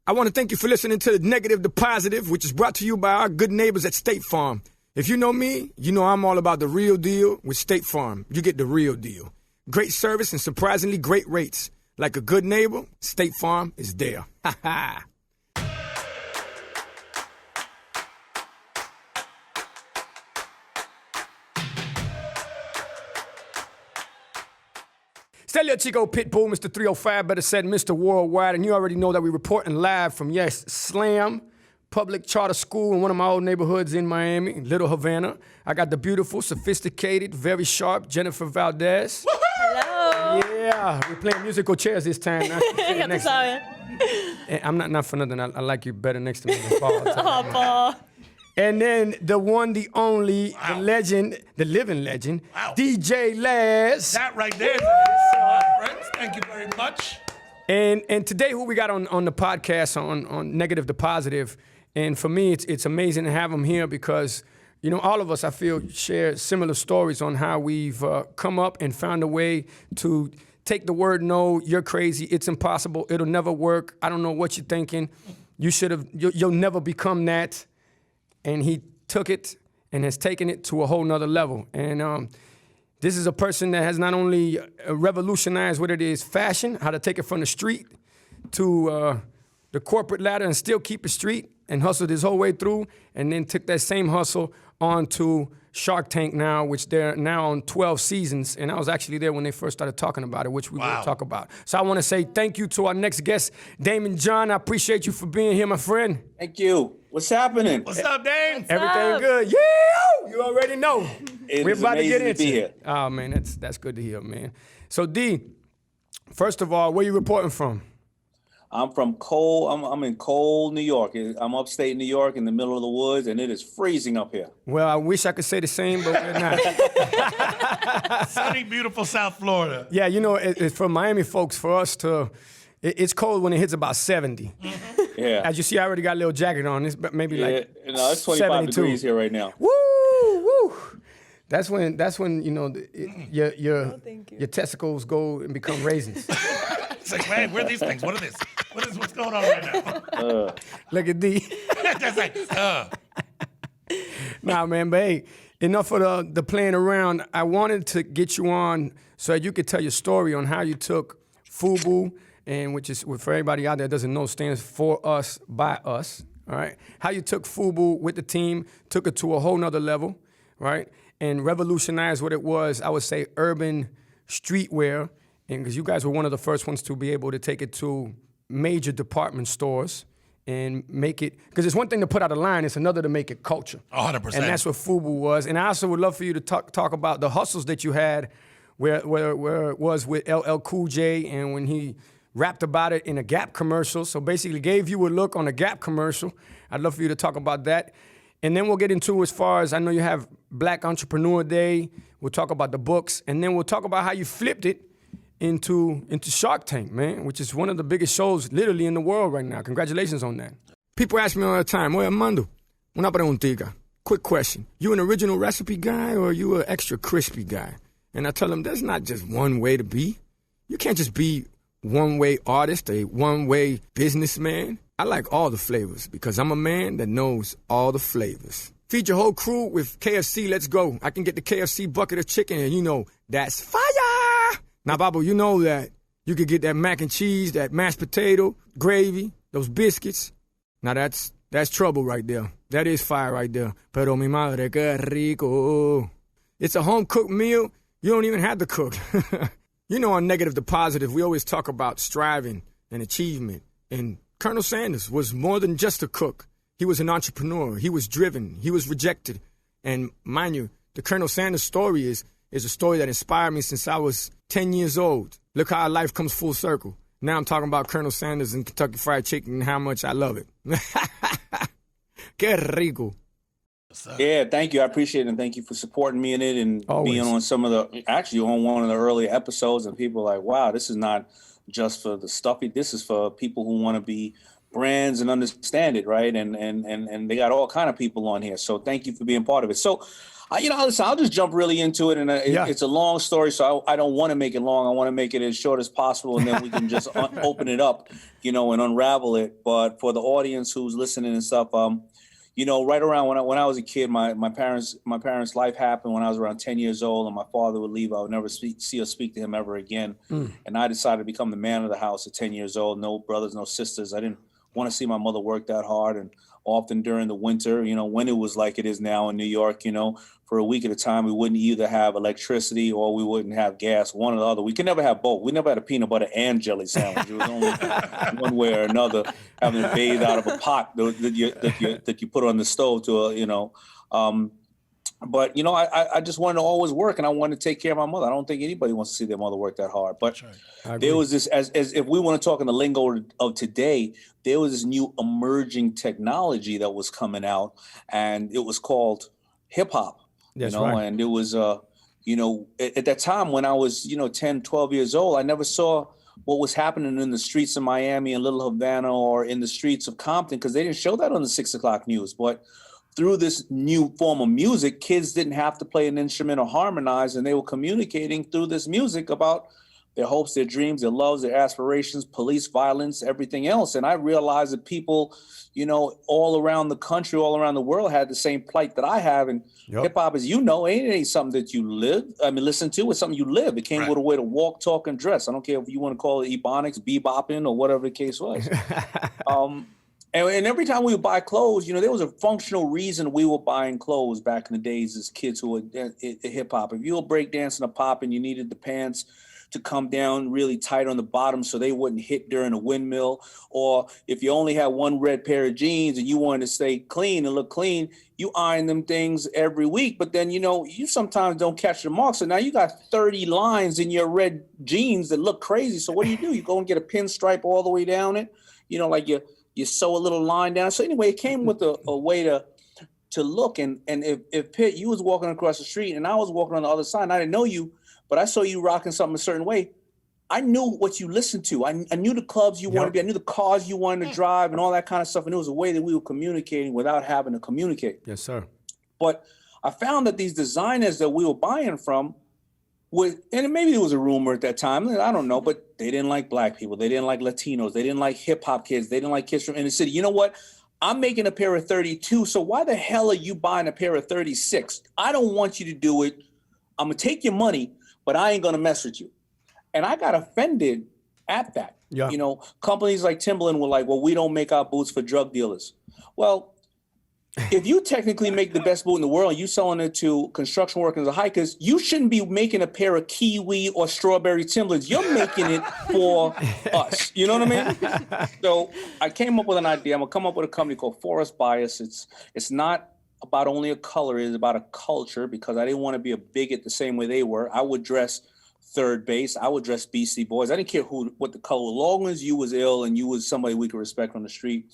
I want to thank you for listening to The Negative to Positive, which is brought to you by our good neighbors at State Farm. If you know me, you know I'm all about the real deal with State Farm. You get the real deal. Great service and surprisingly great rates. Like a good neighbor, State Farm is there. Ha ha. Stelio Chico Pitbull, Mr. 305, better said Mr. Worldwide. And you already know that we're reporting live from, yes, Slam Public Charter School in one of my old neighborhoods in Miami, Little Havana. I got the beautiful, sophisticated, very sharp Jennifer Valdez. Hello. Yeah, we're playing musical chairs this time. Next time. I'm not for nothing. I like you better next to me than Paul. Oh, Paul. And then the one, the only, the legend, the living legend, DJ Laz. That right there is my friends. Thank you very much. And today, who we got on the podcast on Negative to Positive, and for me, it's amazing to have him here because, you know, all of us, I feel, share similar stories on how we've come up and found a way to take the word no, you're crazy, it's impossible, it'll never work, I don't know what you're thinking, you'll never become that. And he took it and has taken it to a whole nother level. And this is a person that has not only revolutionized what it is fashion, how to take it from the street to the corporate ladder and still keep it street and hustled his whole way through, and then took that same hustle onto Shark Tank now, which they're now on 12 seasons. And I was actually there when they first started talking about it, which we will talk about. So I want to say thank you to our next guest, Daymond John. I appreciate you for being here, my friend. Thank you. What's happening? What's up, Dame? Everything good? Yeah, you already know. We're about to get into it. Oh man, that's good to hear, man. So D, first of all, where you reporting from? I'm from Cole. I'm in Cole, New York. I'm upstate New York in the middle of the woods, and it is freezing up here. Well, I wish I could say the same, but we're not. Sunny, beautiful South Florida. Yeah, you know, it's for Miami folks, for us to, it's cold when it hits about 70. Yeah. As you see, I already got a little jacket on. It's maybe like no, it's 25 72 degrees here right now. Woo, woo. That's when you know your testicles go and become raisins. It's like, man, where are these things? What are this? What's going on right now? Look at D. That's like, Nah, man, but hey, enough of the playing around. I wanted to get you on so that you could tell your story on how you took FUBU, and which is, for everybody out there that doesn't know, stands for us, by us, all right? How you took FUBU with the team, took it to a whole nother level, right? And revolutionized what it was, I would say, urban streetwear, and because you guys were one of the first ones to be able to take it to major department stores and make it, because it's one thing to put out a line, it's another to make it culture. 100%. And that's what FUBU was. And I also would love for you to talk about the hustles that you had where it was with LL Cool J and when he rapped about it in a Gap commercial. So basically gave you a look on a Gap commercial. I'd love for you to talk about that. And then we'll get into, as far as I know, you have Black Entrepreneur Day. We'll talk about the books. And then we'll talk about how you flipped it into Shark Tank, man, which is one of the biggest shows literally in the world right now. Congratulations on that. People ask me all the time, oye, Armando, una preguntita. Quick question. You an original recipe guy or are you an extra crispy guy? And I tell them there's not just one way to be. You can't just be one-way artist, a one-way businessman. I like all the flavors because I'm a man that knows all the flavors. Feed your whole crew with KFC, let's go. I can get the KFC bucket of chicken and you know, that's fire! Now, Babu, you know that you could get that mac and cheese, that mashed potato, gravy, those biscuits. Now that's trouble right there. That is fire right there. Pero mi madre, que rico. It's a home-cooked meal. You don't even have to cook. You know, on Negative to Positive, we always talk about striving and achievement. And Colonel Sanders was more than just a cook. He was an entrepreneur. He was driven. He was rejected. And mind you, the Colonel Sanders story is a story that inspired me since I was 10 years old. Look how life comes full circle. Now I'm talking about Colonel Sanders and Kentucky Fried Chicken and how much I love it. Que rico. Yeah, thank you. I appreciate it, and thank you for supporting me in it and being on on one of the early episodes. And people are like, wow, this is not just for the stuffy. This is for people who want to be brands and understand it, right? And they got all kind of people on here. So thank you for being part of it. So, listen, I'll just jump really into it, and it's a long story, so I don't want to make it long. I want to make it as short as possible, and then we can just open it up, and unravel it. But for the audience who's listening and stuff, right around when I was a kid, my parents' life happened when I was around 10 years old, and my father would leave. I would never see or speak to him ever again. And I decided to become the man of the house at 10 years old. No brothers, no sisters. I didn't want to see my mother work that hard, and often during the winter, when it was like it is now in New York, for a week at a time, we wouldn't either have electricity or we wouldn't have gas, one or the other. We could never have both. We never had a peanut butter and jelly sandwich. It was only one way or another, having to bathe out of a pot that you put on the stove to, But, I just wanted to always work, and I wanted to take care of my mother. I don't think anybody wants to see their mother work that hard. But there was this, as if we want to talk in the lingo of today, there was this new emerging technology that was coming out, and it was called hip hop. That's right. And it was, at that time when I was, 10, 12 years old, I never saw what was happening in the streets of Miami and Little Havana or in the streets of Compton, because they didn't show that on the 6 o'clock news. But through this new form of music, kids didn't have to play an instrument or harmonize, and they were communicating through this music about their hopes, their dreams, their loves, their aspirations, police violence, everything else. And I realized that people, all around the country, all around the world had the same plight that I have. And hip hop, as ain't something that you listen to. It's something you live. It came with a way to walk, talk, and dress. I don't care if you want to call it ebonics, bebopping, or whatever the case was. And every time we would buy clothes, there was a functional reason we were buying clothes back in the days as kids who were hip hop. If you were breakdancing or popping, you needed the pants to come down really tight on the bottom so they wouldn't hit during a windmill. Or if you only had one red pair of jeans and you wanted to stay clean and look clean, you iron them things every week. But then, you sometimes don't catch the mark. So now you got 30 lines in your red jeans that look crazy. So what do? You go and get a pinstripe all the way down it, like you sew a little line down. So anyway, it came with a way to look. And if Pitt, you was walking across the street and I was walking on the other side, and I didn't know you, but I saw you rocking something a certain way, I knew what you listened to. I knew the clubs you wanted to be. I knew the cars you wanted to drive and all that kind of stuff. And it was a way that we were communicating without having to communicate. Yes, sir. But I found that these designers that we were buying from and maybe it was a rumor at that time, I don't know, but they didn't like black people. They didn't like Latinos. They didn't like hip hop kids. They didn't like kids from inner city. You know what? I'm making a pair of 32. So why the hell are you buying a pair of 36? I don't want you to do it. I'm going to take your money, but I ain't going to mess with you. And I got offended at that. Yeah. Companies like Timberland were like, well, we don't make our boots for drug dealers. Well, if you technically make the best boot in the world and you selling it to construction workers or hikers, you shouldn't be making a pair of kiwi or strawberry Timberlands. You're making it for us. You know what I mean? So I came up with an idea. I'm going to come up with a company called Forest Bias. It's not about only a color. It's about a culture, because I didn't want to be a bigot the same way they were. I would dress third base. I would dress Beastie Boys. I didn't care what the color, as long as you was ill and you was somebody we could respect on the street.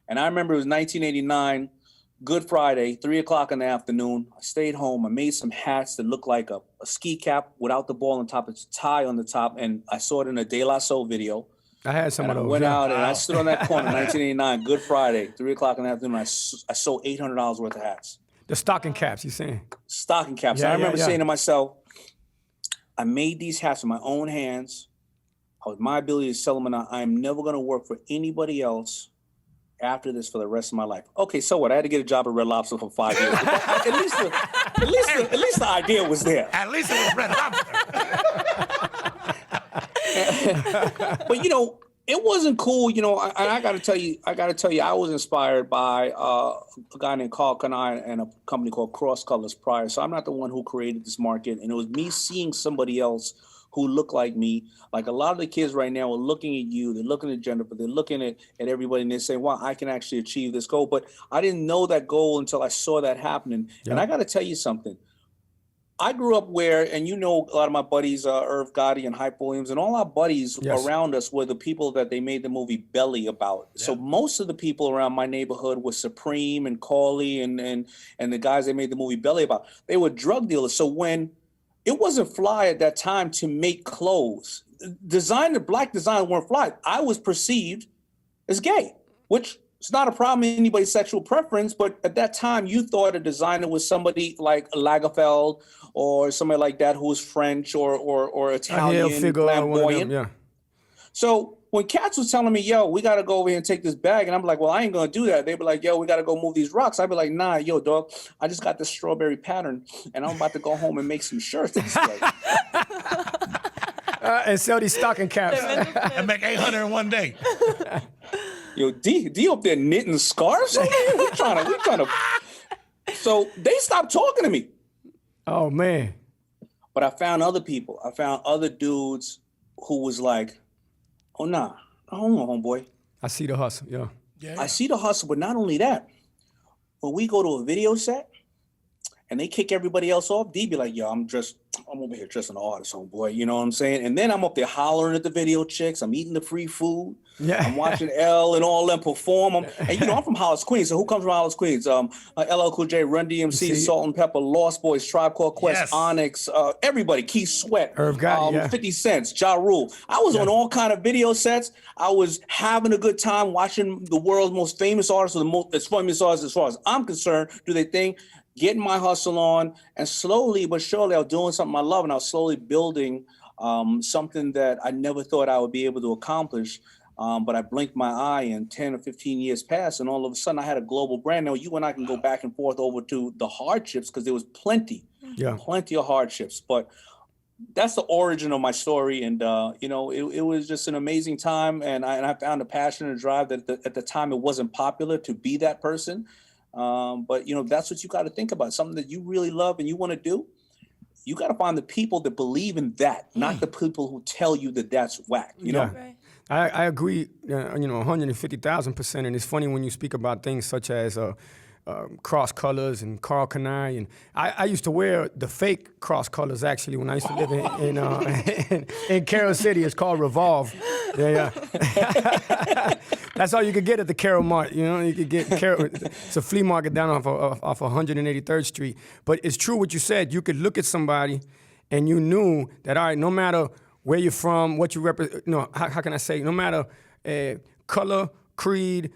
And I remember it was 1989, Good Friday, 3 o'clock in the afternoon. I stayed home. I made some hats that looked like a ski cap without the ball on top. It's a tie on the top. And I saw it in a De La Soul video. I had some of those. I went out and I stood on that corner, 1989, Good Friday, 3 o'clock in the afternoon. I sold $800 worth of hats. The stocking caps, you saying? Stocking caps. Yeah, I remember saying to myself, I made these hats with my own hands. With my ability to sell them, and I'm never going to work for anybody else after this for the rest of my life. Okay, so what? I had to get a job at Red Lobster for 5 years. At least the idea was there. At least it was Red Lobster. But it wasn't cool. I got to tell you, I was inspired by a guy named Carl Kanai and a company called Cross Colors prior. So I'm not the one who created this market, and it was me seeing somebody else who look like me. Like a lot of the kids right now are looking at you, they're looking at Jennifer, they're looking at everybody, and they're saying, wow, I can actually achieve this goal. But I didn't know that goal until I saw that happening. Yep. And I got to tell you something. I grew up where, and a lot of my buddies, Irv Gotti and Hype Williams, and all our buddies around us were the people that they made the movie Belly about. Yeah. So most of the people around my neighborhood were Supreme and Cauley and the guys they made the movie Belly about. They were drug dealers. So when it wasn't fly at that time to make clothes, black designers weren't fly. I was perceived as gay. which is not a problem in anybody's sexual preference, but at that time you thought a designer was somebody like Lagerfeld or somebody like that who was French or Italian, flamboyant. Yeah. So when cats was telling me, yo, we got to go over here and take this bag, and I'm like, well, I ain't going to do that. They'd be like, yo, we got to go move these rocks. I'd be like, nah, yo, dog, I just got this strawberry pattern, and I'm about to go home and make some shirts to display. And sell these stocking caps. And make 800 in one day. Yo, D up there knitting scarves over here? We trying to. So they stopped talking to me. Oh, man. But I found other people. I found other dudes who was like, oh, nah, hold on, homeboy. I see the hustle, yeah. I see the hustle, but not only that. When we go to a video set and they kick everybody else off, D be like, yo, I'm over here dressing an artist, homeboy. You know what I'm saying? And then I'm up there hollering at the video chicks. I'm eating the free food. Yeah. I'm watching L and all them perform. And I'm from Hollis, Queens. So who comes from Hollis, Queens? LL Cool J, Run DMC, Salt and Pepper, Lost Boys, Tribe Called Quest, Yes. Onyx, everybody, Keith Sweat, Irv Gotti, 50 Cent, Ja Rule. I was on all kind of video sets. I was having a good time watching the world's most famous artists, or the most famous artists as far as I'm concerned, do their thing, getting my hustle on, and slowly but surely I was doing something I love, and I was slowly building something that I never thought I would be able to accomplish. But I blinked my eye and 10 or 15 years passed, and all of a sudden I had a global brand. Now you and I can go back and forth over to the hardships because there was plenty of hardships. But that's the origin of my story, and it was just an amazing time, and I found a passion and a drive that at the time it wasn't popular to be that person. But that's what you got to think about, something that you really love and you want to do. You got to find the people that believe in that, not the people who tell you that that's whack. You know. Right. I agree, 150,000%. And it's funny when you speak about things such as cross colors and Carl Kanai. And I used to wear the fake cross colors, actually, when I used to live in Carroll City. It's called Revolve. Yeah. That's all you could get at the Carroll Mart. You could get Carroll. It's a flea market down off 183rd Street. But it's true what you said. You could look at somebody and you knew that, all right, no matter where you're from, what you represent, how can I say, no matter color, creed,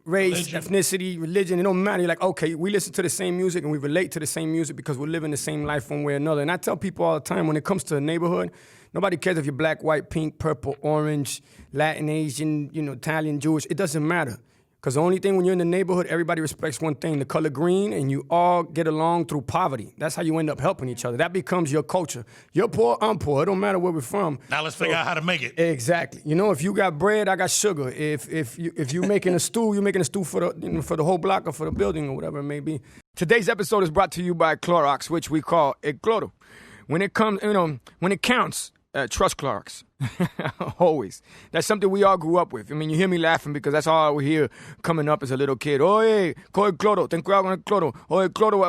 race, ethnicity, religion, it don't matter. You're like, okay, we listen to the same music and we relate to the same music because we're living the same life one way or another. And I tell people all the time, when it comes to a neighborhood, nobody cares if you're black, white, pink, purple, orange, Latin, Asian, Italian, Jewish. It doesn't matter. Because the only thing when you're in the neighborhood, everybody respects one thing, the color green, and you all get along through poverty. That's how you end up helping each other. That becomes your culture. You're poor, I'm poor. It don't matter where we're from. Now let's figure out how to make it. Exactly. If you got bread, I got sugar. If you making a stew, you're making a stew for the whole block or for the building or whatever it may be. Today's episode is brought to you by Clorox, which we call El Cloro. When it comes, when it counts, trust Clorox. Always. That's something we all grew up with. I mean, you hear me laughing because that's all we hear coming up as a little kid. Oye, coge el cloro, ten cuidado con el cloro. Oye, el cloro,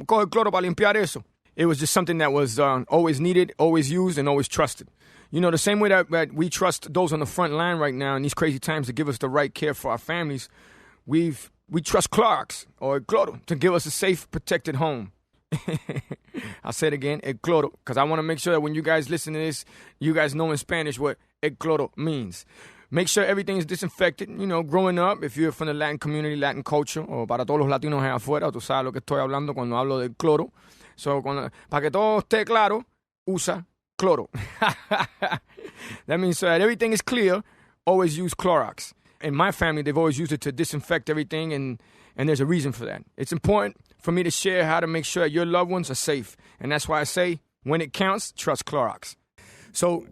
coge el cloro para limpiar eso. It was just something that was always needed, always used, and always trusted. The same way that we trust those on the front line right now in these crazy times to give us the right care for our families, we trust Clorox or El Cloro to give us a safe, protected home. I'll say it again, El Cloro, because I want to make sure that when you guys listen to this, you guys know in Spanish what El Cloro means. Make sure everything is disinfected. Growing up, if you're from the Latin community, Latin culture, o para todos los latinos allá afuera, tú sabes lo que estoy hablando cuando hablo del cloro. So, para que todo esté claro, usa cloro. That means so that everything is clear, always use Clorox. In my family, they've always used it to disinfect everything, and there's a reason for that. It's important for me to share how to make sure your loved ones are safe. And that's why I say, when it counts, trust Clorox. So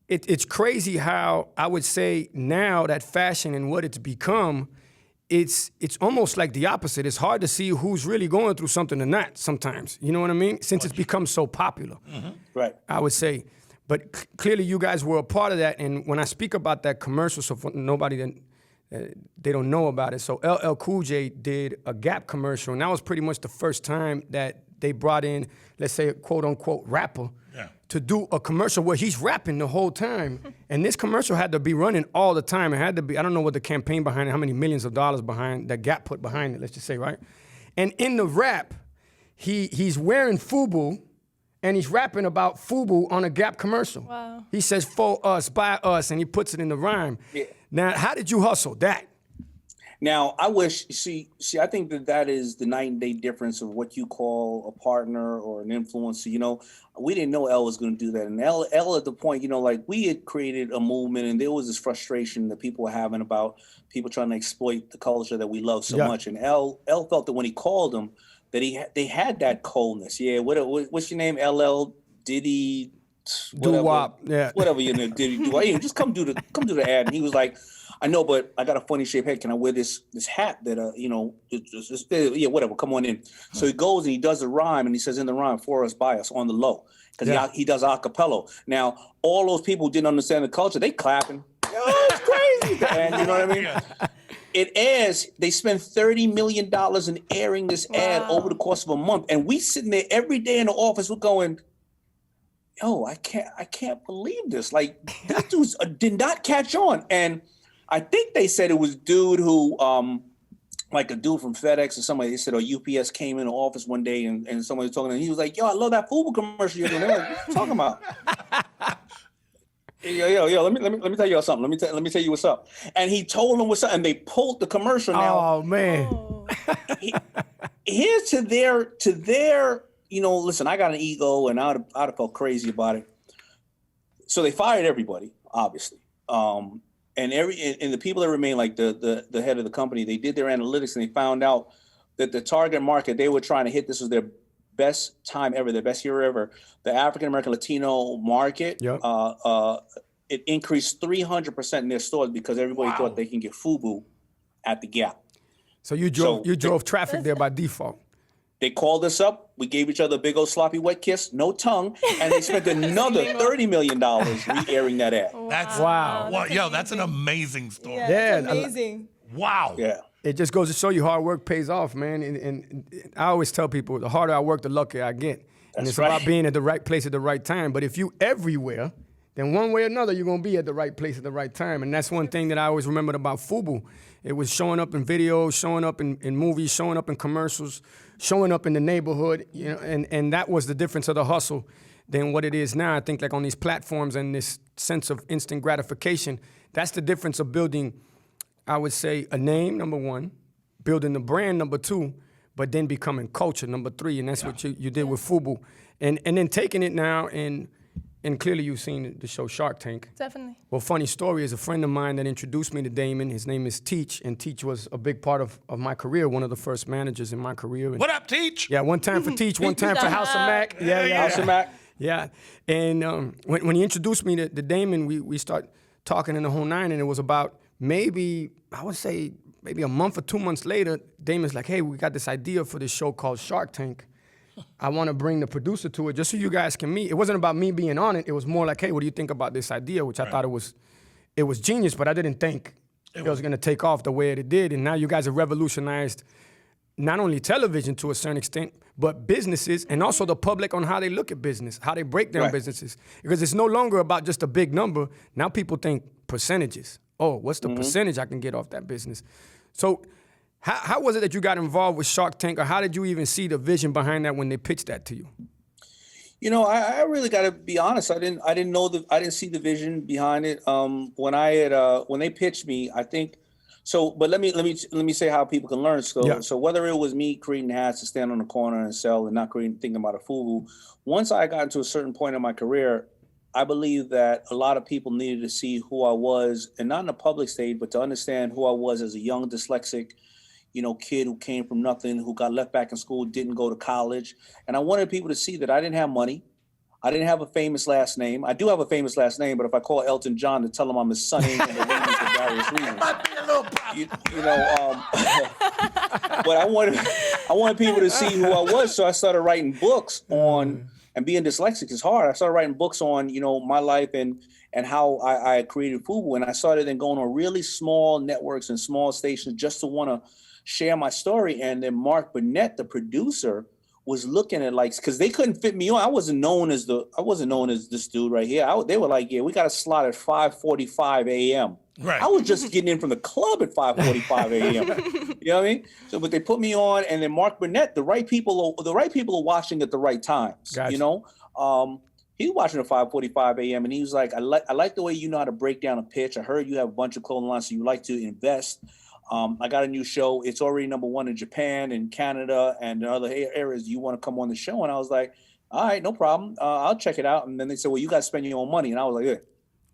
it's crazy how I would say now that fashion and what it's become, it's almost like the opposite. It's hard to see who's really going through something or not sometimes. You know what I mean? Since it's become so popular. Mm-hmm. Right. I would say. But clearly you guys were a part of that. And when I speak about that commercial, so for nobody that they don't know about it. So LL Cool J did a Gap commercial, and that was pretty much the first time that they brought in, let's say, a quote-unquote rapper to do a commercial where he's rapping the whole time. And this commercial had to be running all the time. It had to be, I don't know what the campaign behind it, how many millions of dollars behind that Gap put behind it, let's just say, right? And in the rap, he's wearing FUBU, and he's rapping about FUBU on a Gap commercial. Wow. He says, for us, by us, and he puts it in the rhyme. Yeah. Now, how did you hustle that? Now, I wish, I think that is the night and day difference of what you call a partner or an influencer. You know, we didn't know Elle was going to do that. And Elle at the point, you know, like we had created a movement and there was this frustration that people were having about people trying to exploit the culture that we love so much. And Elle felt that when he called them, that they had that coldness. Yeah, what's your name? LL Diddy, Doo-wop, yeah. Whatever your name, Diddy Doo-wop. Yeah, just come do the ad. And he was like, I know, but I got a funny shaped head. Can I wear this hat that, you know, yeah, whatever, come on in. So he goes and he does a rhyme and he says in the rhyme, for us, by us, on the low. Because he does a cappella. Now, all those people who didn't understand the culture, they clapping. Oh, it's crazy. And you know what I mean? It airs, they spend $30 million in airing this ad over the course of a month. And we sitting there every day in the office, we're going, yo, I can't believe this. Like, this dude did not catch on. And I think they said it was a dude who, like a dude from FedEx or somebody, they said, or UPS came in the office one day and somebody was talking to him. He was like, yo, I love that FUBU commercial you're doing. They're like, what are you talking about? Yo, let me tell you something. Let me tell you what's up. And he told them what's up, and they pulled the commercial. Now, oh man. Here's to their, you know, listen, I got an ego and I'd have felt crazy about it. So they fired everybody, obviously. And the people that remain, like the head of the company, they did their analytics and they found out that the target market they were trying to hit, this was their best time ever, their best year ever. The African American Latino market, it increased 300% in their stores because everybody thought they can get FUBU at the Gap. So you drove traffic there by default. They called us up. We gave each other a big old sloppy wet kiss, no tongue, and they spent another $30 million re-airing that ad. That's wow. Well, yo, that's an amazing story. Yeah, that's amazing. Wow. Yeah. It just goes to show you hard work pays off, man. And I always tell people, the harder I work, the luckier I get. And it's about being at the right place at the right time. But if you everywhere, then one way or another, you're going to be at the right place at the right time. And that's one thing that I always remembered about FUBU. It was showing up in videos, showing up in movies, showing up in commercials, showing up in the neighborhood, you know, and that was the difference of the hustle than what it is now. I think like on these platforms and this sense of instant gratification, that's the difference of building, I would say, a name, number one, building the brand, number two, but then becoming culture, number three, and that's what you did with FUBU. And then taking it now, and clearly you've seen the show Shark Tank. Definitely. Well, funny story is a friend of mine that introduced me to Daymond. His name is Teach, and Teach was a big part of my career, one of the first managers in my career. And what up, Teach? yeah, one time for Teach, one time for House of Mac. Yeah. House of Mac. Yeah, and when he introduced me to Daymond, we start talking in the whole nine, and it was about maybe, I would say, maybe a month or 2 months later, Daymond's like, hey, we got this idea for this show called Shark Tank. I want to bring the producer to it just so you guys can meet. It wasn't about me being on it. It was more like, hey, what do you think about this idea? Which I thought it was genius, but I didn't think it was going to take off the way it did. And now you guys have revolutionized not only television to a certain extent, but businesses and also the public on how they look at business, how they break down businesses. Because it's no longer about just a big number. Now people think percentages. Oh, what's the percentage I can get off that business? So how was it that you got involved with Shark Tank, or how did you even see the vision behind that when they pitched that to you? You know, I really got to be honest. I didn't see the vision behind it. When they pitched me, I think so. But let me say how people can learn. So whether it was me creating hats to stand on the corner and sell, and not thinking about a FUBU, once I got into a certain point in my career, I believe that a lot of people needed to see who I was, and not in a public stage, but to understand who I was as a young dyslexic, you know, kid who came from nothing, who got left back in school, didn't go to college. And I wanted people to see that I didn't have money. I didn't have a famous last name. I do have a famance last name, but if I call Elton John to tell him I'm his son, he ain't gonna believe me for various reasons. But I wanted people to see who I was, so I started writing books on, and being dyslexic is hard. I started writing books on, you know, my life and how I created FUBU. And I started then going on really small networks and small stations just to want to share my story. And then Mark Burnett, the producer, was looking at because they couldn't fit me on. I wasn't known as this dude right here. They were like, yeah, we got a slot at 5:45 a.m. Right. I was just getting in from the club at 5:45 a.m. You know what I mean? So, but they put me on, and then Mark Burnett, the right people are watching at the right times. Gotcha. You know, he was watching at 5:45 a.m. and he was like, I like the way you know how to break down a pitch. I heard you have a bunch of clothing lines, so you like to invest. I got a new show. It's already #1 in Japan and Canada and other areas. Do you want to come on the show? And I was like, all right, no problem. I'll check it out. And then they said, well, you got to spend your own money. And I was like, yeah.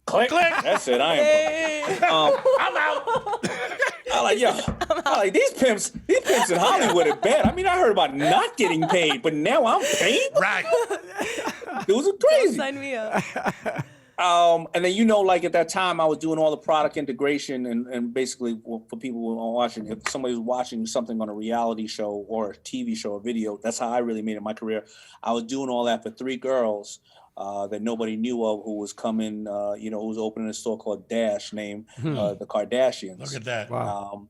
Click. That's it. I am. I'm out. I'm like, these pimps in Hollywood are bad. I mean, I heard about not getting paid, but now I'm paid? Right. Those are crazy. Sign me up. And then, like at that time, I was doing all the product integration and basically for people who are watching, if somebody was watching something on a reality show or a TV show or video, that's how I really made it in my career. I was doing all that for 3 girls that nobody knew of who was coming, who was opening a store called Dash named the Kardashians. Look at that. Wow.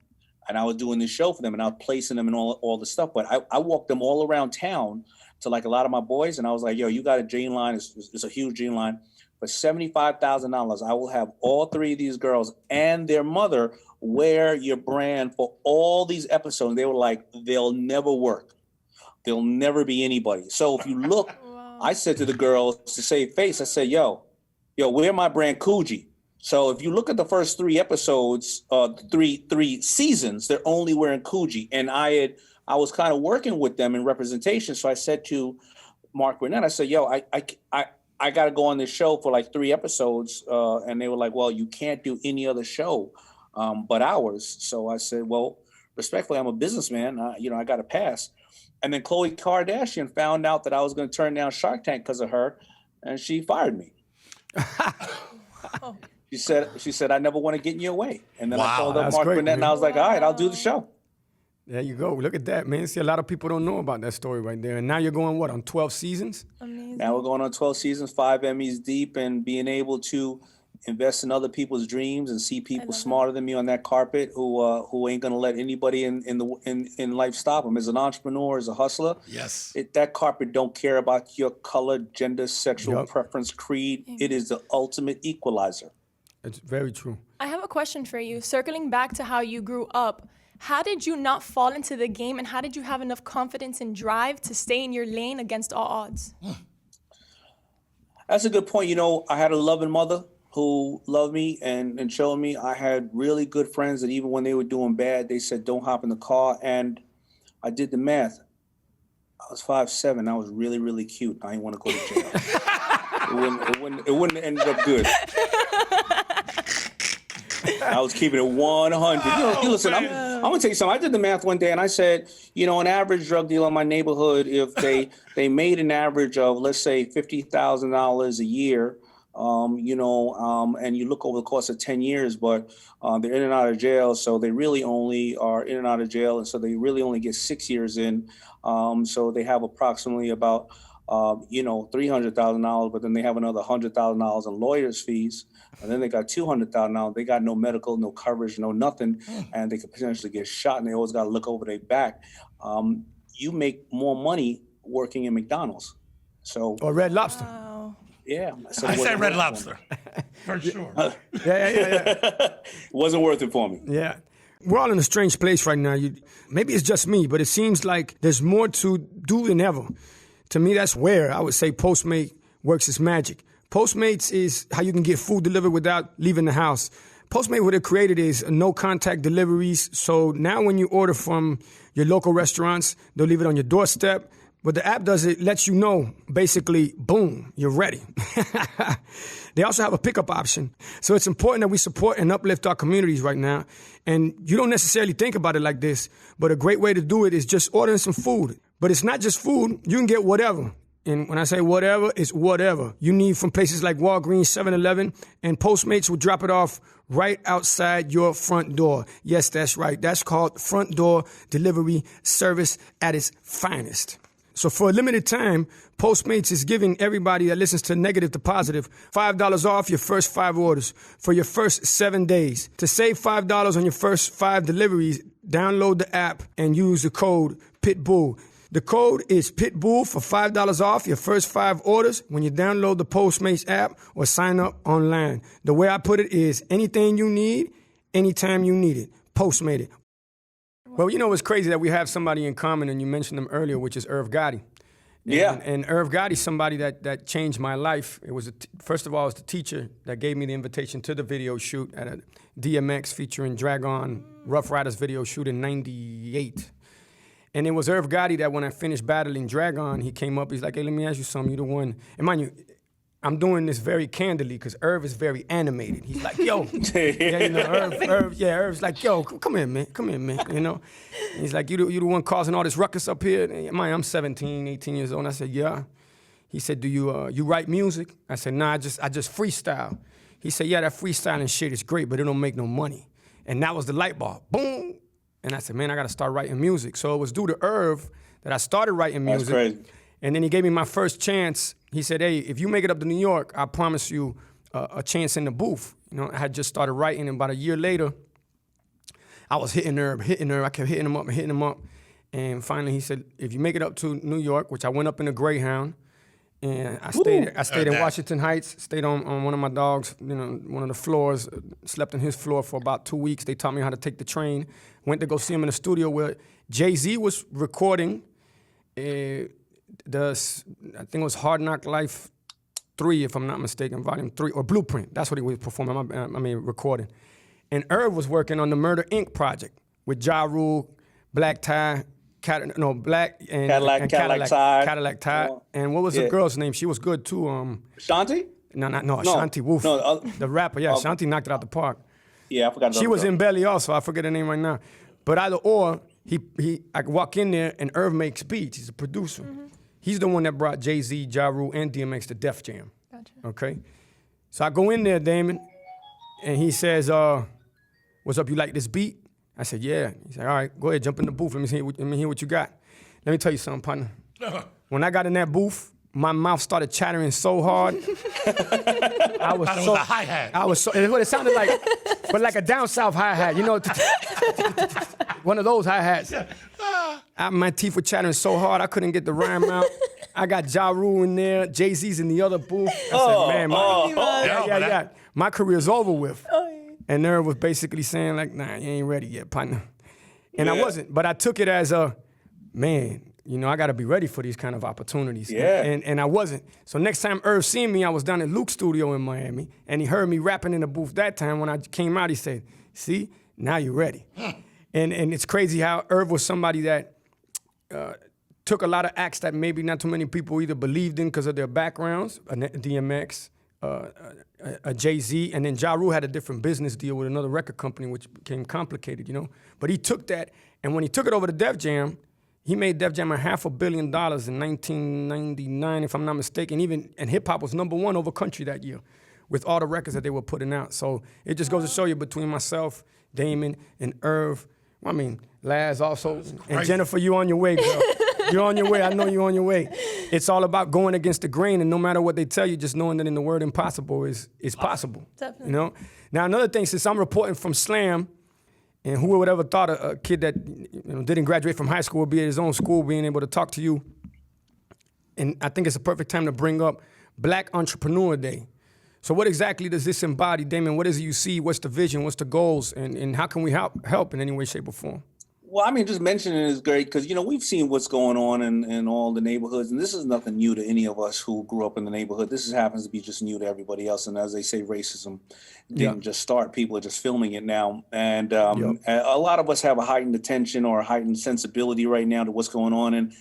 And I was doing this show for them and I was placing them in all the stuff. But I walked them all around town to like a lot of my boys. And I was like, yo, you got a jean line. It's a huge jean line. For $75,000, I will have all 3 of these girls and their mother wear your brand for all these episodes. And they were like, they'll never work. They'll never be anybody. So if you look, I said to the girls to save face, I said, yo, wear my brand Coogee. So if you look at the first 3 episodes, three seasons, they're only wearing Coogee. And I was kind of working with them in representation. So I said to Mark Burnett, I said, yo, I got to go on this show for like 3 episodes. And they were like, well, you can't do any other show but ours. So I said, well, respectfully, I'm a businessman. I got to pass. And then Khloe Kardashian found out that I was going to turn down Shark Tank because of her. And she fired me. She said, I never want to get in your way. And then I called up Mark Burnett and I was like, all right, I'll do the show. There you go. Look at that, man. See, a lot of people don't know about that story right there. And now you're going, on 12 seasons? Amazing. Now we're going on 12 seasons, 5 Emmys deep, and being able to invest in other people's dreams and see people smarter than me on that carpet who ain't gonna let anybody in life stop them. As an entrepreneur, as a hustler, yes, that carpet don't care about your color, gender, sexual preference, creed. It is the ultimate equalizer. It's very true. I have a question for you. Circling back to how you grew up, how did you not fall into the game, and how did you have enough confidence and drive to stay in your lane against all odds? That's a good point. I had a loving mother who loved me and showed me. I had really good friends that even when they were doing bad, they said, don't hop in the car. And I did the math. I was 5'7". I was really, really cute. I didn't want to go to jail. It wouldn't have ended up good. I was keeping it 100. Listen, I'm going to tell you something. I did the math one day and I said, an average drug dealer in my neighborhood, if they made an average of, let's say, $50,000 a year, and you look over the course of 10 years, but they're in and out of jail. So they really only are in and out of jail. And so they really only get 6 years in. So they have approximately about, $300,000, but then they have another $100,000 in lawyers' fees. And then they got $200,000. They got no medical, no coverage, no nothing. And they could potentially get shot and they always got to look over their back. You make more money working in McDonald's. Or Red Lobster. Wow. Yeah. I said Red Lobster. For sure. Yeah. Wasn't worth it for me. Yeah. We're all in a strange place right now. Maybe it's just me, but it seems like there's more to do than ever. To me, that's where I would say Postmate works its magic. Postmates is how you can get food delivered without leaving the house. Postmate, what it created is no-contact deliveries. So now when you order from your local restaurants, they'll leave it on your doorstep. What the app does, it lets you know, basically, boom, you're ready. They also have a pickup option. So it's important that we support and uplift our communities right now. And you don't necessarily think about it like this, but a great way to do it is just ordering some food. But it's not just food. You can get whatever. And when I say whatever, it's whatever you need from places like Walgreens, 7-Eleven, and Postmates will drop it off right outside your front door. Yes, that's right. That's called front door delivery service at its finest. So for a limited time, Postmates is giving everybody that listens to Negative to Positive $5 off your first 5 orders for your first 7 days. To save $5 on your first 5 deliveries, download the app and use the code Pitbull. The code is Pitbull for $5 off your first 5 orders when you download the Postmates app or sign up online. The way I put it is anything you need, anytime you need it. Postmate it. Well, it's crazy that we have somebody in common, and you mentioned them earlier, which is Irv Gotti. Yeah. And Irv Gotti's somebody that changed my life. It was first of all, it was the teacher that gave me the invitation to the video shoot at a DMX featuring Dragon Rough Riders video shoot in '98. And it was Irv Gotti that when I finished battling Dragon, he came up, he's like, hey, let me ask you something, you the one. And mind you, I'm doing this very candidly because Irv is very animated. He's like, yo, Irv's like, yo, come here, man, you know. And he's like, you the one causing all this ruckus up here? And I'm 17, 18 years old. And I said, yeah. He said, do you write music? I said, nah, I just freestyle. He said, yeah, that freestyling shit is great, but it don't make no money. And that was the light bulb, boom. And I said, man, I got to start writing music. So it was due to Irv that I started writing music. That's crazy. And then he gave me my first chance. He said, hey, if you make it up to New York, I promise you a chance in the booth. You know, I had just started writing, and about a year later, I was hitting Irv. I kept hitting him up. And finally he said, if you make it up to New York, which I went up in a Greyhound, and I stayed in Washington Heights, stayed on one of my dogs, you know, one of the floors, slept on his floor for about 2 weeks. They taught me how to take the train. Went to go see him in the studio where Jay-Z was recording I think it was Hard Knock Life 3, if I'm not mistaken, Volume 3, or Blueprint. That's what he was performing, recording. And Irv was working on the Murder, Inc. project with Ja Rule, Black Tie, Black and Cadillac Tie. Oh. And what was the girl's name? She was good too. Shanti? No, Shanti Wolf. No, the rapper, yeah. Shanti knocked it out the park. Yeah, I forgot. She was in Belly also. I forget her name right now. But either or, I could walk in there and Irv makes beats. He's a producer. Mm-hmm. He's the one that brought Jay-Z, Ja Rule, and DMX to Def Jam. Gotcha. Okay? So I go in there, Daymond, and he says, what's up, you like this beat? I said, yeah. He said, all right, go ahead, jump in the booth. Let me hear what you got. Let me tell you something, partner. When I got in that booth, my mouth started chattering so hard. I was a hi-hat. I was so, what it sounded like, but like a down south hi-hat, you know, one of those hi-hats. My teeth were chattering so hard, I couldn't get the rhyme out. I got Ja Rule in there, Jay-Z's in the other booth. I said, man, my career's over with. And Irv was basically saying like, nah, you ain't ready yet, partner. And I wasn't, but I took it as man, you know, I got to be ready for these kind of opportunities. Yeah. And I wasn't. So next time Irv seen me, I was down at Luke's studio in Miami, and he heard me rapping in the booth that time. When I came out, he said, see, now you're ready. And it's crazy how Irv was somebody that took a lot of acts that maybe not too many people either believed in because of their backgrounds, DMX, a Jay-Z, and then Ja Rule had a different business deal with another record company, which became complicated, you know. But he took that, and when he took it over to Def Jam, he made Def Jam $500 million in 1999, if I'm not mistaken. And hip hop was #1 over country that year, with all the records that they were putting out. So it just goes to show you between myself, Daymond, and Irv. I mean, Laz also, and Jennifer, you on your way, girl. You're on your way. I know you're on your way. It's all about going against the grain, and no matter what they tell you, just knowing that in the word impossible is possible. Definitely. You know. Now another thing, since I'm reporting from Slam, and who would ever thought a kid that didn't graduate from high school would be at his own school, being able to talk to you. And I think it's a perfect time to bring up Black Entrepreneur Day. So what exactly does this embody, Daymond? What is it you see? What's the vision? What's the goals? And how can we help in any way, shape, or form? Well, I mean, just mentioning it is great because, we've seen what's going on in all the neighborhoods. And this is nothing new to any of us who grew up in the neighborhood. This happens to be just new to everybody else. And as they say, racism didn't just start. People are just filming it now. And a lot of us have a heightened attention or a heightened sensibility right now to what's going on.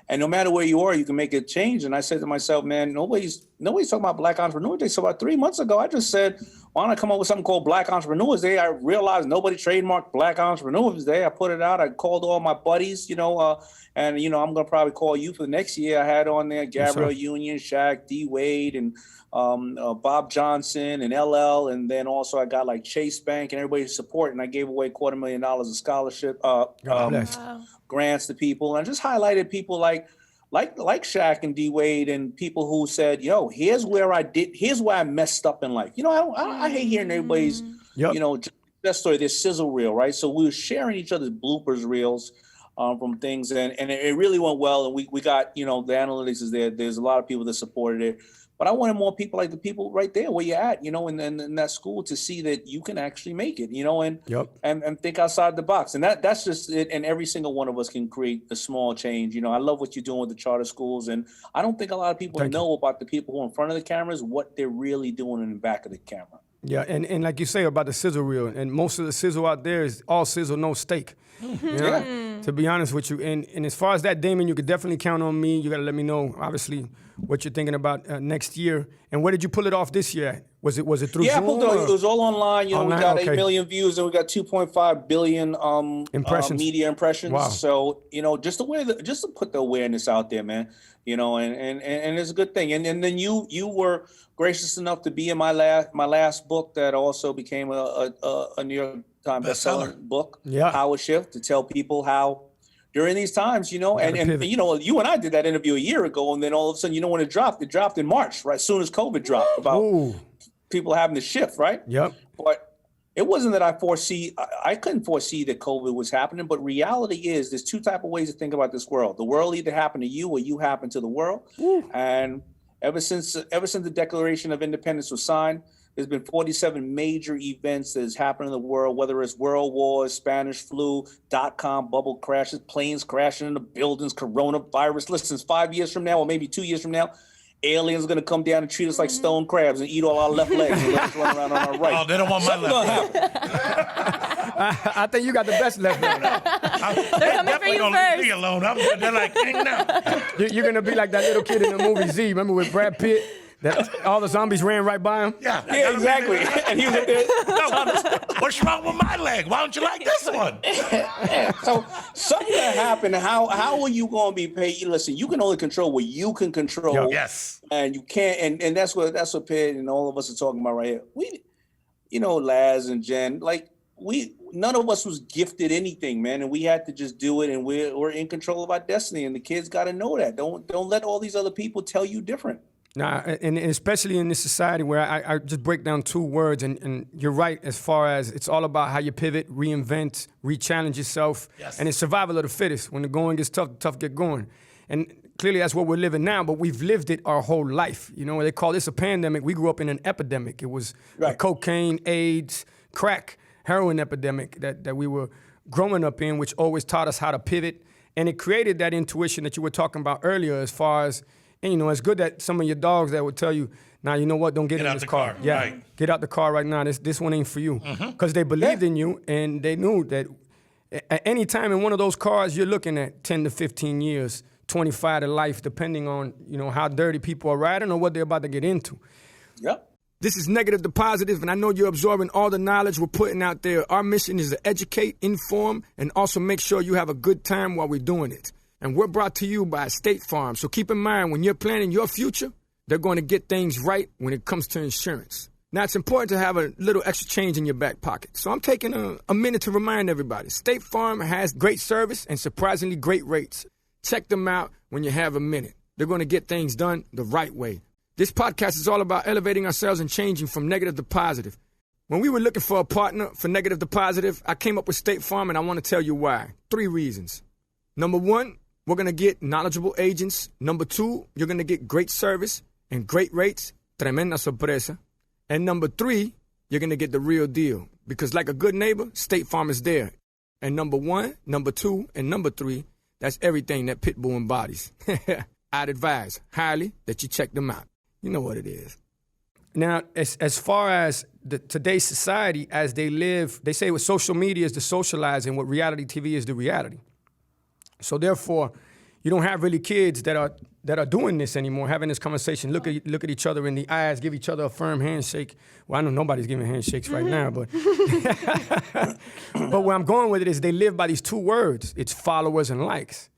And no matter where you are, you can make a change. And I said to myself, man, nobody's talking about Black Entrepreneur Day. So about 3 months ago, I just said, why don't I come up with something called Black Entrepreneurs Day? I realized nobody trademarked Black Entrepreneurs Day. I put it out. I called all my buddies, and I'm going to probably call you for the next year. I had on there Gabrielle Union, Shaq, D. Wade, and Bob Johnson and LL. And then also I got like Chase Bank and everybody support. And I gave away $250,000 of scholarship grants to people. And I just highlighted people like Shaq and D Wade and people who said, yo, here's where I messed up in life. I hate hearing everybody's, that story, their sizzle reel, right? So we were sharing each other's bloopers reels from things and it really went well. And we got, the analytics is there. There's a lot of people that supported it. But I wanted more people like the people right there where you're at, in that school, to see that you can actually make it, and think outside the box. And that's just it. And every single one of us can create a small change. I love what you're doing with the charter schools. And I don't think a lot of people know about the people who are in front of the cameras, what they're really doing in the back of the camera. Yeah, and like you say about the sizzle reel, and most of the sizzle out there is all sizzle, no steak. To be honest with you. And as far as that, Daymond, you could definitely count on me. You got to let me know, obviously, what you're thinking about next year. And where did you pull it off this year at? Was it through Zoom? I pulled it was all online. We got 8 million views and we got 2.5 billion impressions. Media impressions. Wow. So, just to put the awareness out there, man, and it's a good thing. And then you were gracious enough to be in my last book that also became a New York Times bestseller book, Power Shift, to tell people how during these times, and you and I did that interview a year ago, and then all of a sudden, when it dropped in March, right? As soon as COVID dropped, about people having to shift, right? Yep. But it wasn't that I couldn't foresee that COVID was happening, but reality is there's two type of ways to think about this world. The world either happened to you or you happened to the world. And ever since the Declaration of Independence was signed, there's been 47 major events that has happened in the world, whether it's world wars, Spanish flu, .com bubble crashes, planes crashing into buildings, coronavirus. Listen, 5 years from now, or maybe 2 years from now, aliens are going to come down and treat us like stone crabs and eat all our left legs and let us run around on our right. Oh, they don't want my left leg. I think you got the best left leg. They're coming for you gonna first. leave me alone. They're like, hang now. You're going to be like that little kid in the movie Z. Remember with Brad Pitt? That all the zombies ran right by him? Yeah, exactly. And he was up there. No, what's wrong with my leg? Why don't you like this one? So something that happened. How are you going to be paid? Listen, you can only control what you can control. Yes. And you can't. And that's what Pitt and all of us are talking about right here. We, Laz and Jen, none of us was gifted anything, man, and we had to just do it. And we're in control of our destiny. And the kids got to know that. Don't let all these other people tell you different. Nah, and especially in this society where I just break down two words, and you're right as far as it's all about how you pivot, reinvent, re-challenge yourself, and it's survival of the fittest. When the going gets tough get going. And clearly that's what we're living now, but we've lived it our whole life. They call this a pandemic. We grew up in an epidemic. It was a cocaine, AIDS, crack, heroin epidemic that we were growing up in, which always taught us how to pivot. And it created that intuition that you were talking about earlier as far as, and it's good that some of your dogs that would tell you, now you know what, don't get in this car. Yeah, right. Get out the car right now. This one ain't for you. Because they believed in you, and they knew that at any time in one of those cars, you're looking at 10 to 15 years, 25 to life, depending on how dirty people are riding or what they're about to get into. Yep. This is Negative to Positive, and I know you're absorbing all the knowledge we're putting out there. Our mission is to educate, inform, and also make sure you have a good time while we're doing it. And we're brought to you by State Farm. So keep in mind, when you're planning your future, they're going to get things right when it comes to insurance. Now, it's important to have a little extra change in your back pocket. So I'm taking a minute to remind everybody. State Farm has great service and surprisingly great rates. Check them out when you have a minute. They're going to get things done the right way. This podcast is all about elevating ourselves and changing from negative to positive. When we were looking for a partner for Negative to Positive, I came up with State Farm, and I want to tell you why. 3 reasons. Number 1, we're going to get knowledgeable agents. Number 2, you're going to get great service and great rates. Tremenda sorpresa. And number 3, you're going to get the real deal. Because like a good neighbor, State Farm is there. And number 1, number 2, and number 3, that's everything that Pitbull embodies. I'd advise highly that you check them out. You know what it is. Now, as far as today's society, as they live, they say what social media is the socializing, what reality TV is the reality. So therefore, you don't have really kids that are doing this anymore, having this conversation, look at each other in the eyes, give each other a firm handshake. Well, I know nobody's giving handshakes right now, but but where I'm going with it is they live by these 2 words. It's followers and likes.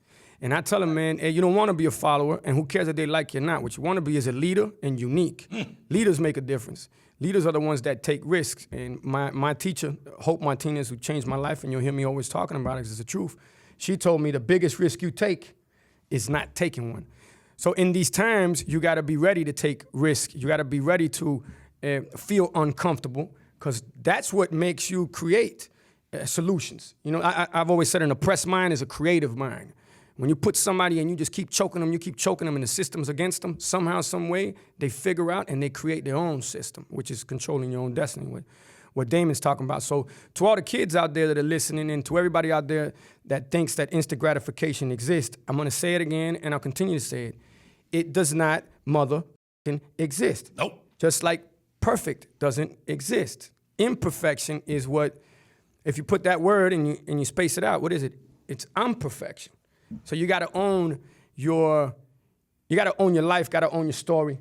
And I tell them, man, hey, you don't want to be a follower, and who cares if they like you or not? What you want to be is a leader and unique. Leaders make a difference. Leaders are the ones that take risks. And my teacher, Hope Martinez, who changed my life, and you'll hear me always talking about it because it's the truth, she told me the biggest risk you take is not taking one. So in these times, you got to be ready to take risk. You got to be ready to feel uncomfortable, because that's what makes you create solutions. I've always said an oppressed mind is a creative mind. When you put somebody and you just keep choking them, and the system's against them, somehow, some way, they figure out and they create their own system, which is controlling your own destiny, what Daymond's talking about. So to all the kids out there that are listening and to everybody out there that thinks that instant gratification exists, I'm going to say it again and I'll continue to say it. It does not exist. Nope. Just like perfect doesn't exist. Imperfection is what, if you put that word and you space it out, what is it? It's imperfection. So you got to own your life, got to own your story,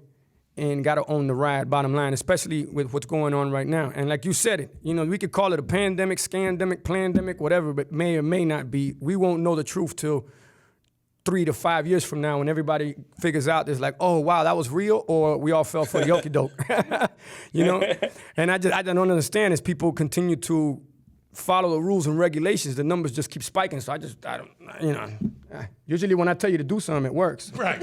and got to own the ride, bottom line, especially with what's going on right now. And like you said it, we could call it a pandemic, scandemic, plandemic, whatever, but may or may not be. We won't know the truth till 3 to 5 years from now when everybody figures out there's like, oh, wow, that was real, or we all fell for the okie doke. And I don't understand as people continue to follow the rules and regulations, the numbers just keep spiking. So usually when I tell you to do something, it works. Right.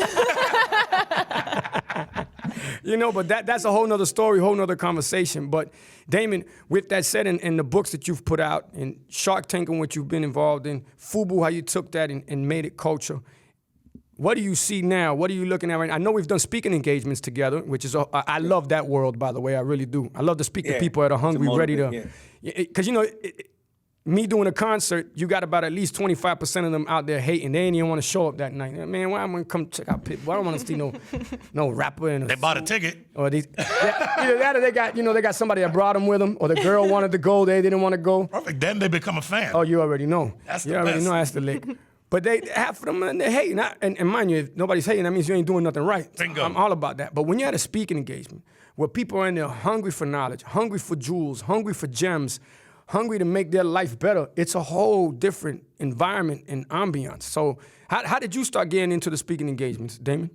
But that's a whole nother story, whole nother conversation. But Daymond, with that said, in the books that you've put out, in Shark Tank and what you've been involved in, FUBU, how you took that and made it culture, what do you see now? What are you looking at right now? I know we've done speaking engagements together, which is, I love that world, by the way, I really do. I love to speak to people that are hungry, ready to, because me doing a concert, you got about at least 25% of them out there hating. They ain't even want to show up that night. Man, why am I going to come check out Pitbull? I don't want to see no rapper. They bought a ticket. Or either that or they got somebody that brought them with them, or the girl wanted to go, they didn't want to go. Perfect. Then they become a fan. Oh, you already know. That's the You already best. know that's the lick. But half of them, they're hating. And mind you, if nobody's hating, that means you ain't doing nothing right. Bingo. I'm all about that. But when you're at a speaking engagement where people are in there hungry for knowledge, hungry for jewels, hungry for gems, hungry to make their life better, it's a whole different environment and ambiance. So how did you start getting into the speaking engagements, Daymond?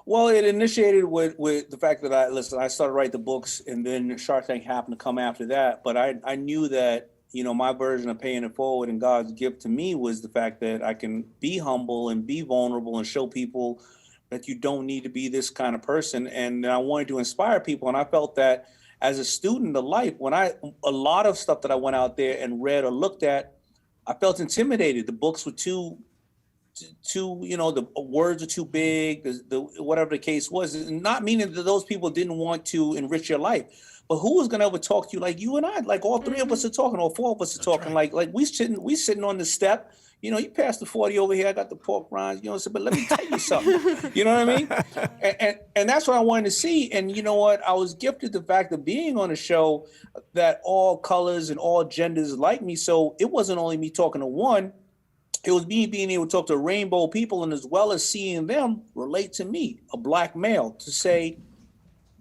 Well, it initiated with the fact that I started writing the books, and then Shark Tank happened to come after that. But I knew that, my version of paying it forward and God's gift to me was the fact that I can be humble and be vulnerable and show people that you don't need to be this kind of person. And I wanted to inspire people. And I felt that as a student of life, a lot of stuff that I went out there and read or looked at, I felt intimidated. The books were too, the words are too big, whatever the case was. Not meaning that those people didn't want to enrich your life, but who was gonna ever talk to you like you and I? Like all three of us are talking, or four of us are talking. Right. Like we sitting on the step. You passed the 40 over here. I got the pork rinds. But let me tell you something. You know what I mean? And that's what I wanted to see. And you know what? I was gifted the fact of being on a show that all colors and all genders like me. So it wasn't only me talking to one. It was me being able to talk to rainbow people, and as well as seeing them relate to me, a black male, to say,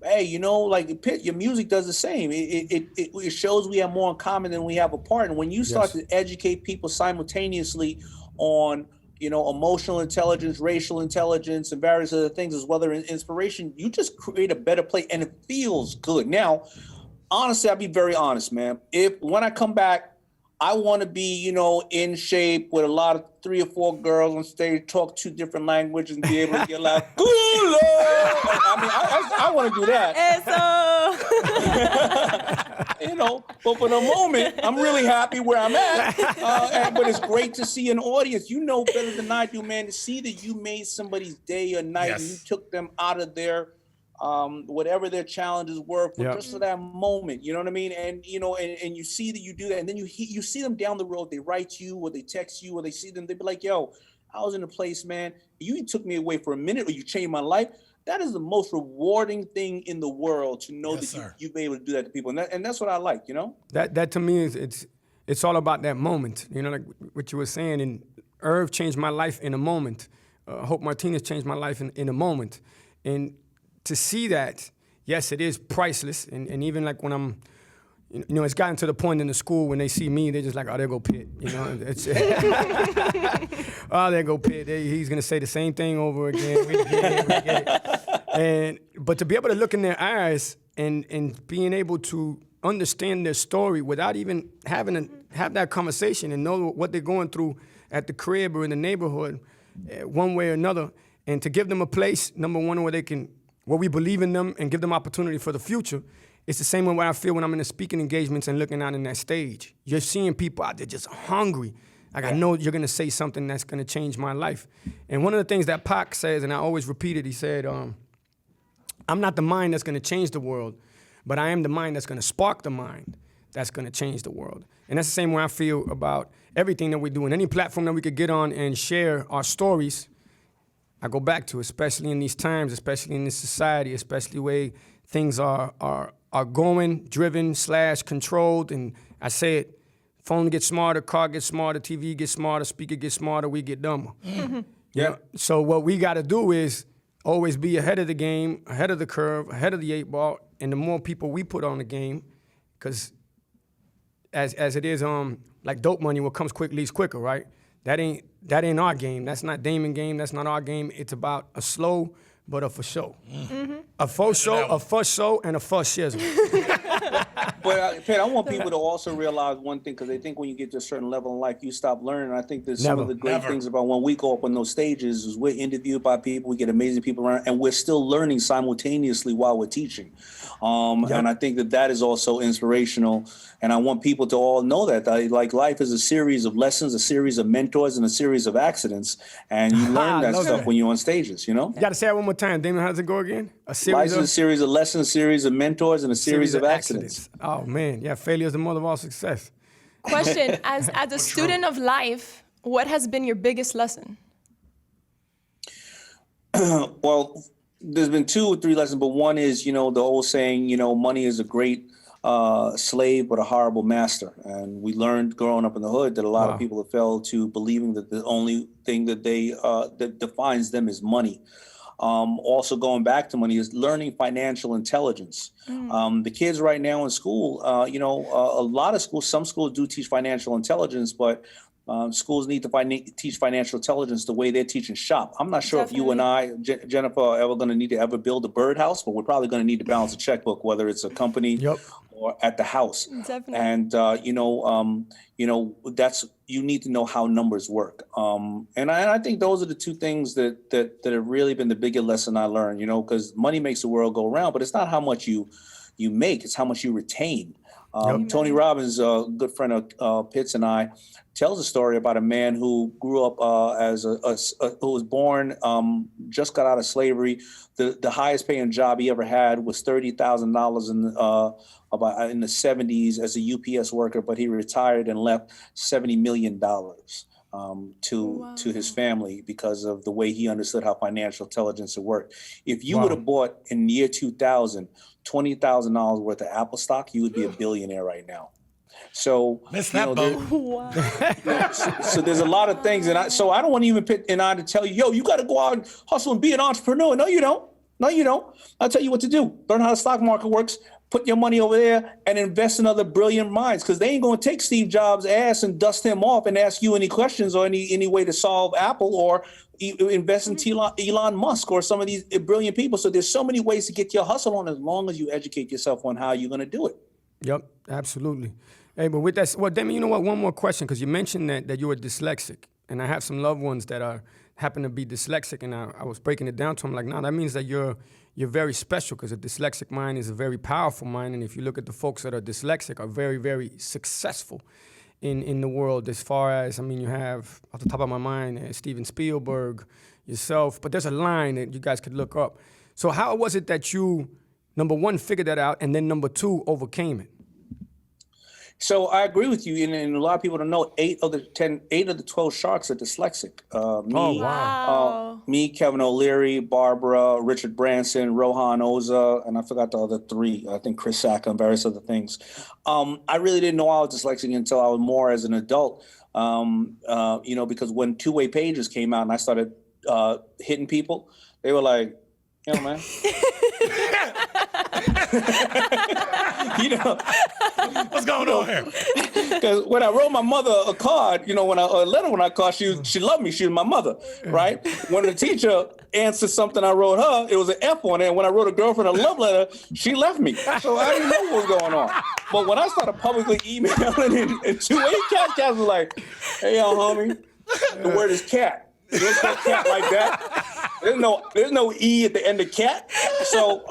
hey, like Pitt, your music does the same. It shows we have more in common than we have apart. And when you start to educate people simultaneously on, emotional intelligence, racial intelligence, and various other things, as well as inspiration, you just create a better place, and it feels good. Now, honestly, I'll be very honest, man. When I come back, I want to be, in shape with a lot of 3 or 4 girls on stage, talk 2 different languages, and be able to get like, I want to do that. But for the moment, I'm really happy where I'm at. But it's great to see an audience. You know better than I do, man, to see that you made somebody's day or night, and you took them out of their whatever their challenges were for just for that moment, you know what I mean? And and you see that you do that, and then you see them down the road. They write you, or they text you, or they see them. They be like, "Yo, I was in a place, man. You took me away for a minute, or you changed my life." That is the most rewarding thing in the world, to know that you've been able to do that to people, and that's what I like. That to me is it's all about that moment. Like what you were saying. And Irv changed my life in a moment. Hope Martinez changed my life in a moment, and to see that, yes, it is priceless. And even like when I'm, it's gotten to the point in the school when they see me, they're just like, oh, there go Pitt. It's oh, there go Pitt. He's going to say the same thing over again. We get it. But to be able to look in their eyes and being able to understand their story without even having to have that conversation and know what they're going through at the crib or in the neighborhood, one way or another, and to give them a place, number one, where we believe in them and give them opportunity for the future. It's the same way I feel when I'm in the speaking engagements and looking out in that stage. You're seeing people out there just hungry. Like, I know you're going to say something that's going to change my life. And one of the things that Pac says, and I always repeat it, he said, I'm not the mind that's going to change the world, but I am the mind that's going to spark the mind that's going to change the world. And that's the same way I feel about everything that we do. And any platform that we could get on and share our stories, I go back to, especially in these times, especially in this society, especially the way things are going, driven / controlled. And I say it, phone gets smarter, car gets smarter, TV gets smarter, speaker gets smarter, we get dumber. Yeah. So what we got to do is always be ahead of the game, ahead of the curve, ahead of the 8 ball. And the more people we put on the game, because as it is, like dope money, what comes quick leaves quicker, right? That ain't our game. That's not Daymond game. That's not our game. It's about a slow but a for show. A faux show, a fuss show, and a fuss shizzle. But Pat, I want people to also realize one thing, because they think when you get to a certain level in life, you stop learning. I think there's some of the great things about when we go up on those stages is we're interviewed by people, we get amazing people around, and we're still learning simultaneously while we're teaching. And I think that is also inspirational. And I want people to all know that, like, life is a series of lessons, a series of mentors, and a series of accidents. And you learn that stuff when you're on stages, you know? You got to say it one more time. Daymond, how does it go again? Life is a series of lessons, a series of mentors, and a series of accidents. Oh, man. Yeah, failure is the mother of all success. Question, as a student of life, what has been your biggest lesson? Well, there's been 2 or 3 lessons, but one is, the old saying, money is a great slave but a horrible master. And we learned growing up in the hood that a lot of people have fell to believing that the only thing that that defines them is money. Also going back to money is learning financial intelligence. The kids right now in school, a lot of schools, some schools do teach financial intelligence, but schools need to teach financial intelligence the way they're teaching shop. I'm not sure if you and I, Jennifer, are ever going to need to ever build a birdhouse, but we're probably going to need to balance a checkbook, whether it's a company or at the house. Definitely. And, that's, you need to know how numbers work. And I think those are the 2 things that have really been the biggest lesson I learned, because money makes the world go around, but it's not how much you make, it's how much you retain. Tony Robbins, a good friend of Pitts and I, tells a story about a man who grew up who was born, just got out of slavery. The highest paying job he ever had was $30,000 in the 70s as a UPS worker, but he retired and left $70 million to his family because of the way he understood how financial intelligence would work. If you would have bought in the year 2000 $20,000 worth of Apple stock, you would be a billionaire right now. So missed that boat. So there's a lot of things, and I don't want to even pit and I to tell you, yo, you got to go out and hustle and be an entrepreneur. No, you don't. I'll tell you what to do. Learn how the stock market works. Put your money over there and invest in other brilliant minds, because they ain't going to take Steve Jobs' ass and dust him off and ask you any questions or any way to solve Apple, or invest in Elon Musk or some of these brilliant people. So there's so many ways to get your hustle on, as long as you educate yourself on how you're going to do it. Yep, absolutely. Hey, but with that, well, Daymond, you know what? One more question, because you mentioned that you were dyslexic, and I have some loved ones that happen to be dyslexic, and I was breaking it down to them like, no, that means that you're very special, because a dyslexic mind is a very powerful mind, and if you look at the folks that are dyslexic, are very, very successful in the world. As far as, you have, off the top of my mind, Steven Spielberg, yourself, but there's a line that you guys could look up. So how was it that you, number 1, figured that out, and then number 2, overcame it? So I agree with you, and a lot of people don't know 8 of the 12 sharks are dyslexic. Me, Kevin O'Leary, Barbara, Richard Branson, Rohan Oza, and I forgot the other 3. I think Chris Sacca and various other things. I really didn't know I was dyslexic until I was more as an adult. Because when two-way pages came out and I started hitting people, they were like, man. What's going on here? Because when I wrote my mother a card, a letter when I called, she loved me. She was my mother, right? When the teacher answered something I wrote her, it was an F on it. And when I wrote a girlfriend a love letter, she left me. So I didn't know what was going on. But when I started publicly emailing and two-way cats was like, hey, homie, the word is cat. There's no cat like that. There's no E at the end of cat. So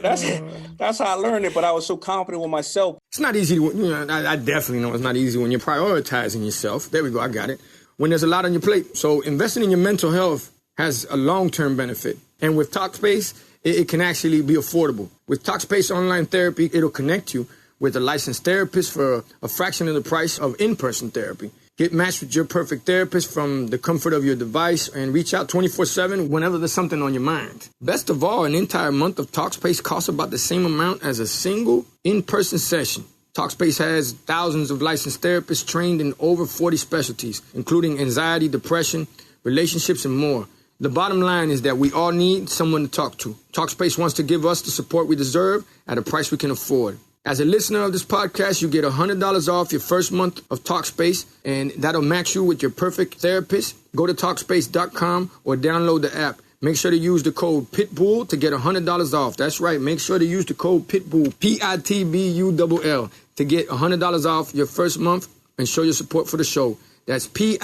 that's how I learned it. But I was so confident with myself. It's not easy. I definitely know it's not easy when you're prioritizing yourself. There we go. I got it. When there's a lot on your plate. So investing in your mental health has a long-term benefit. And with Talkspace, it can actually be affordable. With Talkspace Online Therapy, it'll connect you with a licensed therapist for a fraction of the price of in-person therapy. Get matched with your perfect therapist from the comfort of your device and reach out 24/7 whenever there's something on your mind. Best of all, an entire month of Talkspace costs about the same amount as a single in-person session. Talkspace has thousands of licensed therapists trained in over 40 specialties, including anxiety, depression, relationships, and more. The bottom line is that we all need someone to talk to. Talkspace wants to give us the support we deserve at a price we can afford. As a listener of this podcast, you get $100 off your first month of Talkspace, and that'll match you with your perfect therapist. Go to Talkspace.com or download the app. Make sure to use the code Pitbull to get $100 off. That's right. Make sure to use the code Pitbull, Pitbull, to get $100 off your first month and show your support for the show. That's Pitbull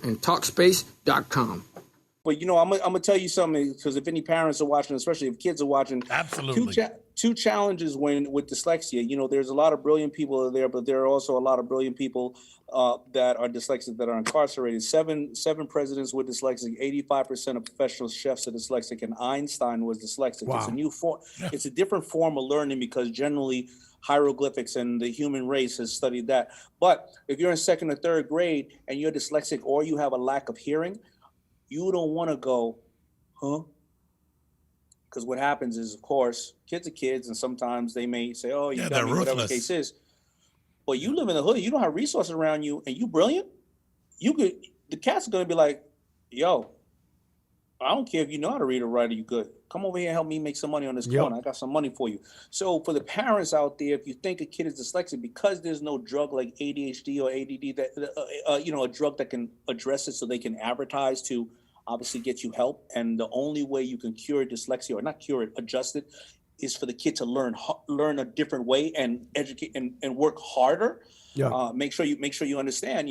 and Talkspace.com. But, I'm gonna tell you something, because if any parents are watching, especially if kids are watching, Absolutely. Two challenges with dyslexia. There's a lot of brilliant people there, but there are also a lot of brilliant people that are dyslexic that are incarcerated. Seven presidents were dyslexic. 85% of professional chefs are dyslexic, and Einstein was dyslexic. Wow. It's a new form. Yeah. It's a different form of learning, because generally hieroglyphics and the human race has studied that. But if you're in second or third grade and you're dyslexic or you have a lack of hearing, you don't want to go, huh? Because what happens is, of course, kids are kids, and sometimes they may say, oh, you got me, whatever the case is. But you live in the hood, you don't have resources around you, and you brilliant, the cats are going to be like, yo, I don't care if you know how to read or write, or you good. Come over here and help me make some money on this corner. I got some money for you. So for the parents out there, if you think a kid is dyslexic, because there's no drug like ADHD or ADD, that a drug that can address it so they can advertise to obviously get you help. And the only way you can cure dyslexia, or not cure it, adjust it, is for the kid to learn a different way and educate and work harder. Yeah. Make sure you understand,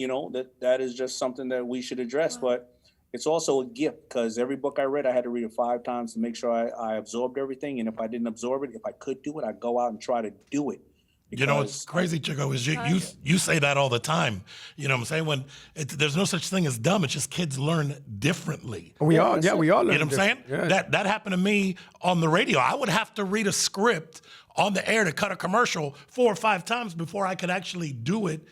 that is just something that we should address. But it's also a gift, because every book I read, I had to read it 5 times to make sure I absorbed everything. And if I didn't absorb it, if I could do it, I'd go out and try to do it. What's crazy, Chico, is you say that all the time. You know what I'm saying? There's no such thing as dumb. It's just kids learn differently. We all learn. You know what I'm saying? Yeah. That happened to me on the radio. I would have to read a script on the air to cut a commercial 4 or 5 times before I could actually do it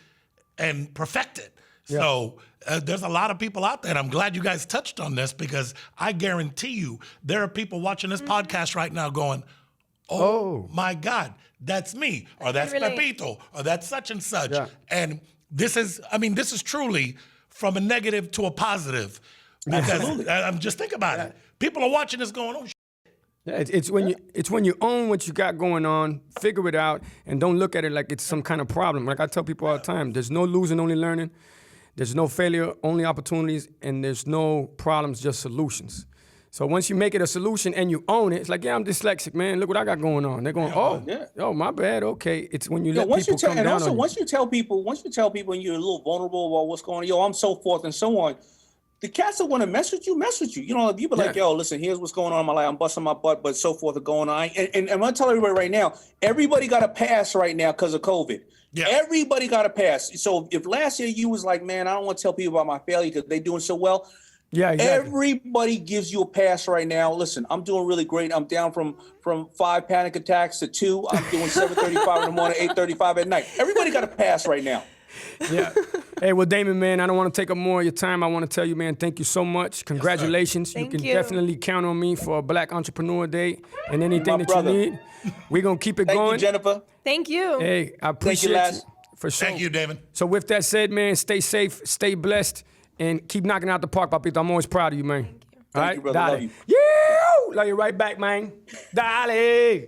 and perfect it. Yeah. So there's a lot of people out there, and I'm glad you guys touched on this, because I guarantee you there are people watching this podcast right now going, oh my God, that's me, or that's Pepito, or that's such and such. Yeah. And this is truly from a negative to a positive. Because just think about it. People are watching this going, oh, shit. Yeah, it's when you own what you got going on, figure it out, and don't look at it like it's some kind of problem. Like I tell people all the time, there's no losing, only learning. There's no failure, only opportunities, and there's no problems, just solutions. So once you make it a solution and you own it, it's like, I'm dyslexic, man. Look what I got going on. They're going, oh, my bad. Okay, it's when you let people come down on you. Once you tell people, and you're a little vulnerable about what's going on, I'm so forth and so on. The cats that want to mess with you. If you be like, yo, listen, here's what's going on in my life. I'm busting my butt, but so forth are going on. And I'm going to tell everybody right now, everybody got a pass right now because of COVID. Yeah. Everybody got a pass. So if last year you was like, man, I don't want to tell people about my failure because they're doing so well. Yeah, exactly. Everybody gives you a pass right now. Listen, I'm doing really great. I'm down from 5 panic attacks to 2. I'm doing 7:35 in the morning, 8:35 at night. Everybody got a pass right now. Yeah. Hey, well, Daymond, man, I don't want to take up more of your time. I want to tell you, man, thank you so much. Congratulations. Yes, you can definitely count on me for a Black Entrepreneur Day and anything that you need. We're going to keep it going. Thank you, Jennifer. Thank you. Hey, I appreciate you. For sure. Thank you, Daymond. So with that said, man, stay safe, stay blessed, and keep knocking out the park, Papito. I'm always proud of you, man. Thank you, brother. Love you. Yeah! Love you right back, man. Dale!